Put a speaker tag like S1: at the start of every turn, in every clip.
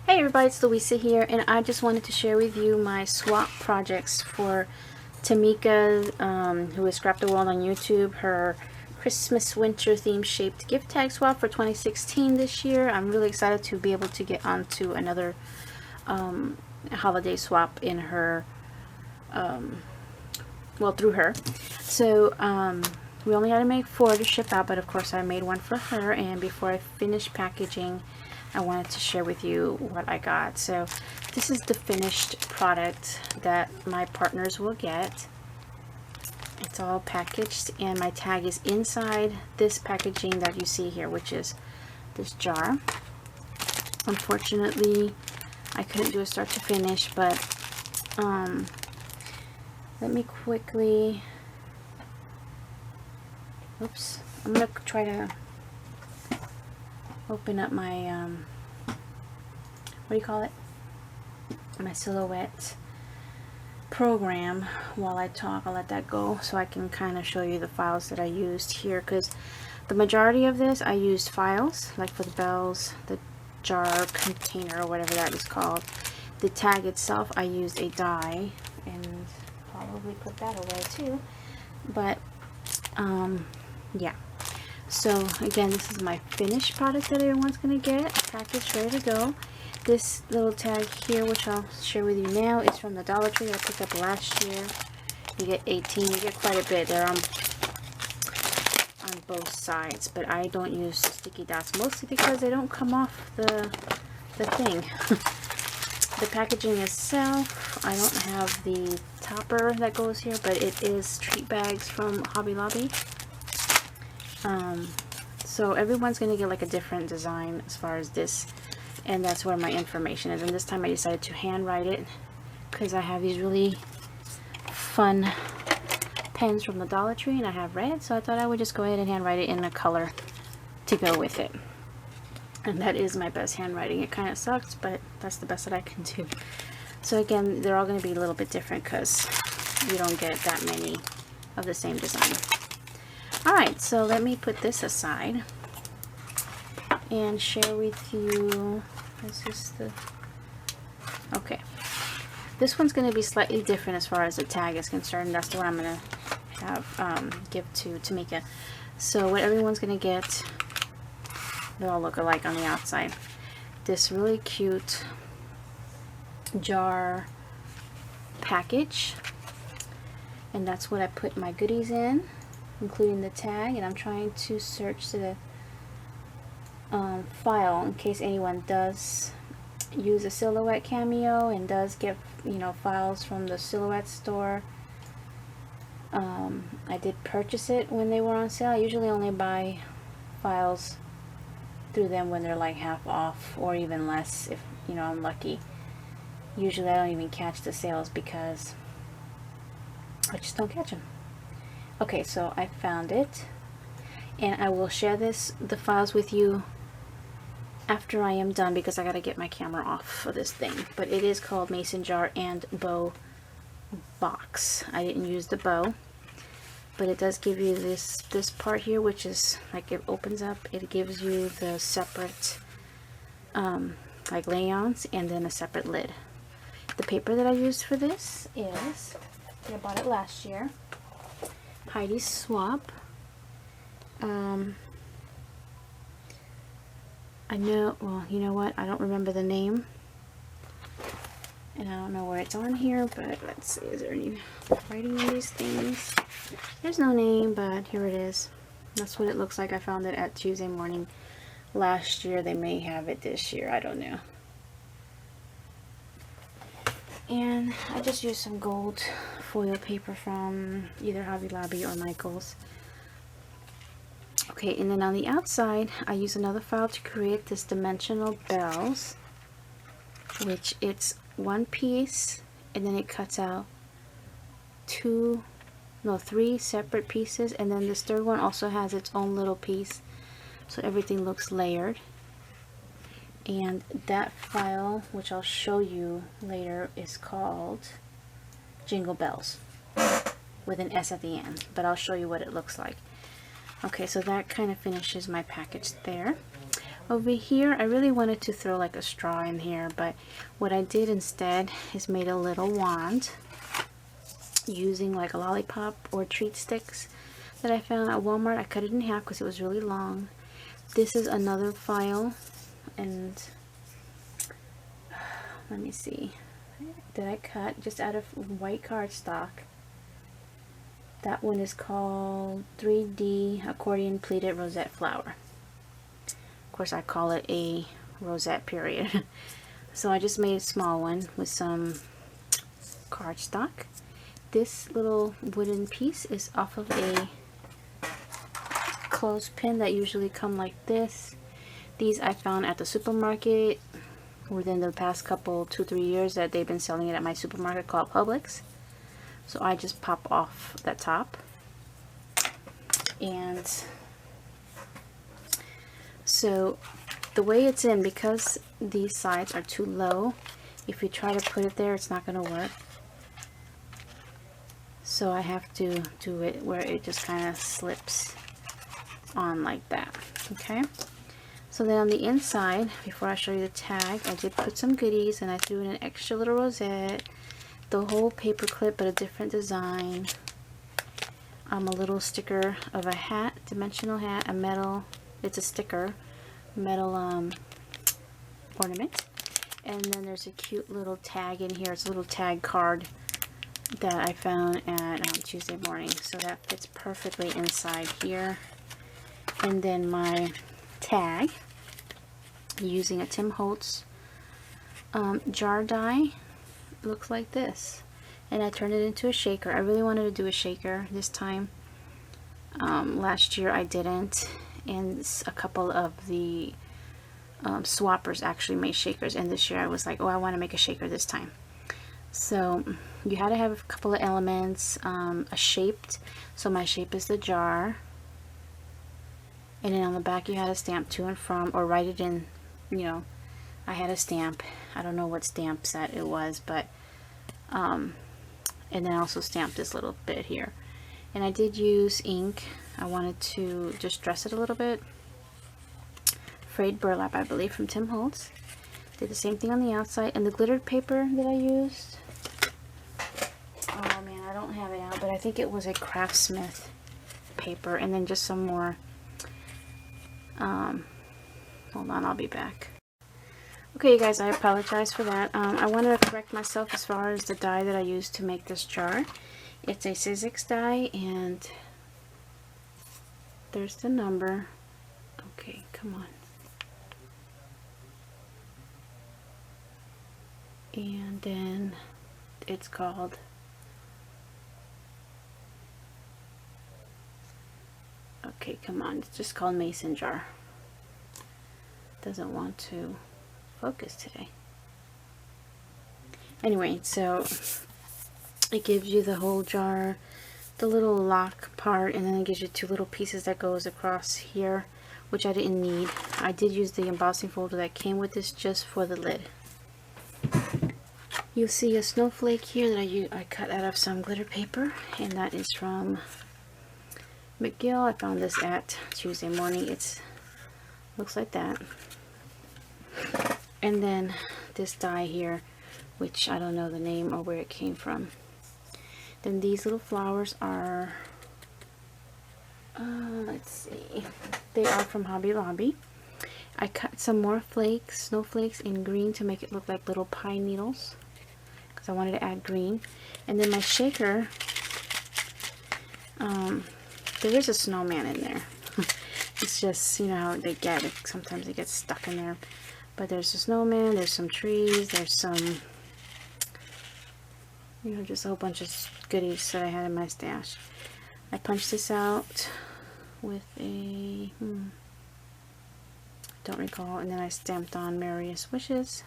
S1: Hey everybody, it's Louisa here, and I just wanted to share with you my swap projects for Tamika, who has Scrap the World on YouTube, her Christmas winter theme shaped gift tag swap for 2016 this year. I'm really excited to be able to get onto another holiday swap in her, through her. So, we only had to make 4 to ship out, but of course I made one for her, and before I finish packaging, I wanted to share with you what I got. So this is the finished product that my partners will get. It's all packaged, and my tag is inside this packaging that you see here, which is this jar. Unfortunately, I couldn't do a start to finish, but let me quickly, oops, I'm gonna try to open up my what do you call it, my Silhouette program while I talk. I'll let that go so I can kind of show you the files that I used here, because the majority of this I used files, like for the bells, the jar container or whatever that is called. The tag itself I used a die, and probably put that away too, but yeah. So again, this is my finished product that everyone's going to get, packaged, ready to go. This little tag here, which I'll share with you now, is from the Dollar Tree I picked up last year. You get 18, you get quite a bit. They're on both sides, but I don't use sticky dots, mostly because they don't come off the thing. The packaging itself, I don't have the topper that goes here, but it is treat bags from Hobby Lobby. So everyone's going to get like a different design as far as this, and that's where my information is. And this time I decided to handwrite it because I have these really fun pens from the Dollar Tree, and I have red, so I thought I would just go ahead and handwrite it in a color to go with it. And that is my best handwriting. It kind of sucks, but that's the best that I can do. So again, they're all going to be a little bit different because you don't get that many of the same design. Alright, so let me put this aside and share with you, this is the, okay, this one's going to be slightly different as far as the tag is concerned. That's the one I'm going to have give to Tamika. So what everyone's going to get, they all look alike on the outside. This really cute jar package, and that's what I put my goodies in, including the tag. And I'm trying to search the file in case anyone does use a Silhouette cameo and does get, you know, files from the Silhouette store. I did purchase it when they were on sale. I usually only buy files through them when they're like half off or even less, if you know I'm lucky. Usually I don't even catch the sales because I just don't catch them. Okay, so I found it, and I will share the files with you after I am done because I gotta get my camera off for this thing. But it is called Mason Jar and Bow Box. I didn't use the bow, but it does give you this part here, which is like, it opens up, it gives you the separate like lay-ons and then a separate lid. The paper that I used for this is, I bought it last year, Heidi's Swap. I know, well, you know what, I don't remember the name, and I don't know where it's on here, but let's see, is there any writing on these things? There's no name, but here it is. That's what it looks like. I found it at Tuesday Morning last year. They may have it this year, I don't know. And I just used some gold foil paper from either Hobby Lobby or Michael's. Okay, and then on the outside, I use another file to create this dimensional bells, which it's one piece, and then it cuts out 3 separate pieces, and then this third one also has its own little piece, so everything looks layered. And that file, which I'll show you later, is called Jingle Bells with an S at the end, but I'll show you what it looks like. Okay, so that kind of finishes my package there. Over here, I really wanted to throw like a straw in here, but what I did instead is made a little wand using like a lollipop or treat sticks that I found at Walmart. I cut it in half because it was really long. This is another file, and let me see, that I cut just out of white cardstock. That one is called 3D Accordion Pleated Rosette Flower. Of course, I call it a rosette, period. So I just made a small one with some cardstock. This little wooden piece is off of a clothespin that usually come like this. These I found at the supermarket within the past couple 2-3 years that they've been selling it at my supermarket called Publix. So I just pop off that top, and so the way it's in, because these sides are too low, if you try to put it there, it's not going to work. So I have to do it where it just kind of slips on like that. Okay, so then on the inside, before I show you the tag, I did put some goodies, and I threw in an extra little rosette, the whole paper clip but a different design, a little sticker of a hat, dimensional hat, a metal, it's a sticker, metal ornament, and then there's a cute little tag in here. It's a little tag card that I found at Tuesday morning, so that fits perfectly inside here. And then my tag, using a Tim Holtz jar die, looks like this, and I turned it into a shaker. I really wanted to do a shaker this time. Last year I didn't, and a couple of the swappers actually made shakers, and this year I was like, oh, I want to make a shaker this time. So you had to have a couple of elements, a shaped, so my shape is the jar, and then on the back you had a stamp to and from, or write it in, you know, I had a stamp. I don't know what stamp set it was, but and then I also stamped this little bit here. And I did use ink. I wanted to just dress it a little bit. Frayed burlap, I believe, from Tim Holtz. Did the same thing on the outside. And the glittered paper that I used, oh man, I don't have it out, but I think it was a Craftsmith paper. And then just some more, hold on, I'll be back. Okay, you guys, I apologize for that. I wanted to correct myself as far as the die that I used to make this jar. It's a Sizzix die, and there's the number. Okay, come on. And then it's called, okay, come on, it's just called Mason jar. Doesn't want to focus today. Anyway, so it gives you the whole jar, the little lock part, and then it gives you two little pieces that goes across here, which I didn't need. I did use the embossing folder that came with this just for the lid. You'll see a snowflake here that I cut out of some glitter paper, and that is from McGill. I found this at Tuesday morning. It looks like that. And then this die here, which I don't know the name or where it came from. Then these little flowers are, let's see, they are from Hobby Lobby. I cut some more flakes, snowflakes, in green to make it look like little pine needles, because I wanted to add green. And then my shaker, there is a snowman in there. It's just, you know how they get it, sometimes it gets stuck in there. But there's a snowman, there's some trees, there's some, you know, just a whole bunch of goodies that I had in my stash. I punched this out with a, don't recall, and then I stamped on Marius Wishes,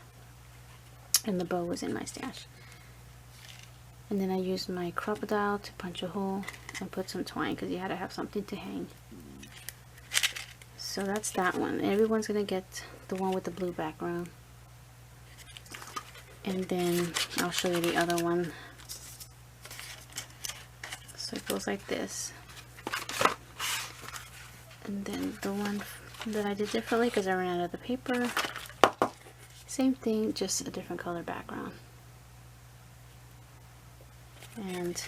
S1: and the bow was in my stash. And then I used my crocodile to punch a hole and put some twine, because you had to have something to hang. So that's that one. Everyone's gonna get the one with the blue background, and then I'll show you the other one. So it goes like this, and then the one that I did differently because I ran out of the paper. Same thing, just a different color background. And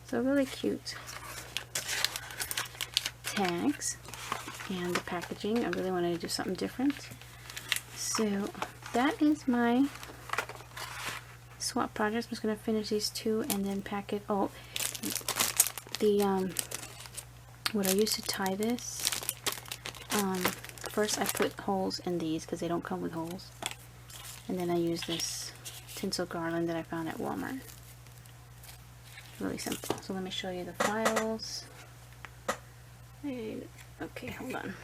S1: so really cute tags. And the packaging, I really wanted to do something different. So that is my swap project. I'm just going to finish these two and then pack it. Oh, the what I used to tie this, first I put holes in these because they don't come with holes, and then I use this tinsel garland that I found at Walmart. Really simple. So let me show you the files. Okay, hold on.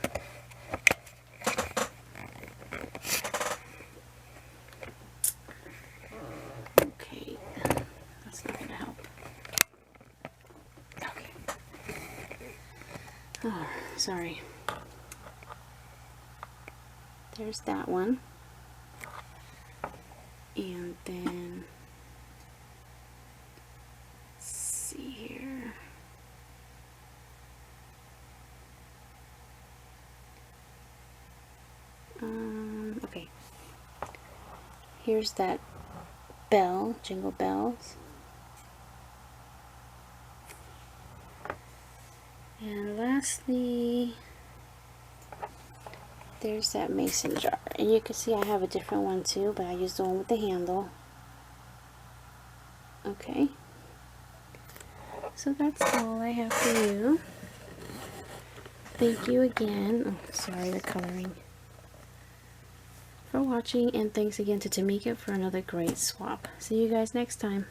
S1: Okay, that's not gonna help. Okay. Oh, sorry. There's that one. And then, let's see here. Okay. Here's that bell, Jingle Bells. And lastly, there's that mason jar. And you can see I have a different one too, but I used the one with the handle. Okay. So that's all I have for you. Thank you again. Oh, sorry, the coloring. For watching, and thanks again to Tamika for another great swap. See you guys next time.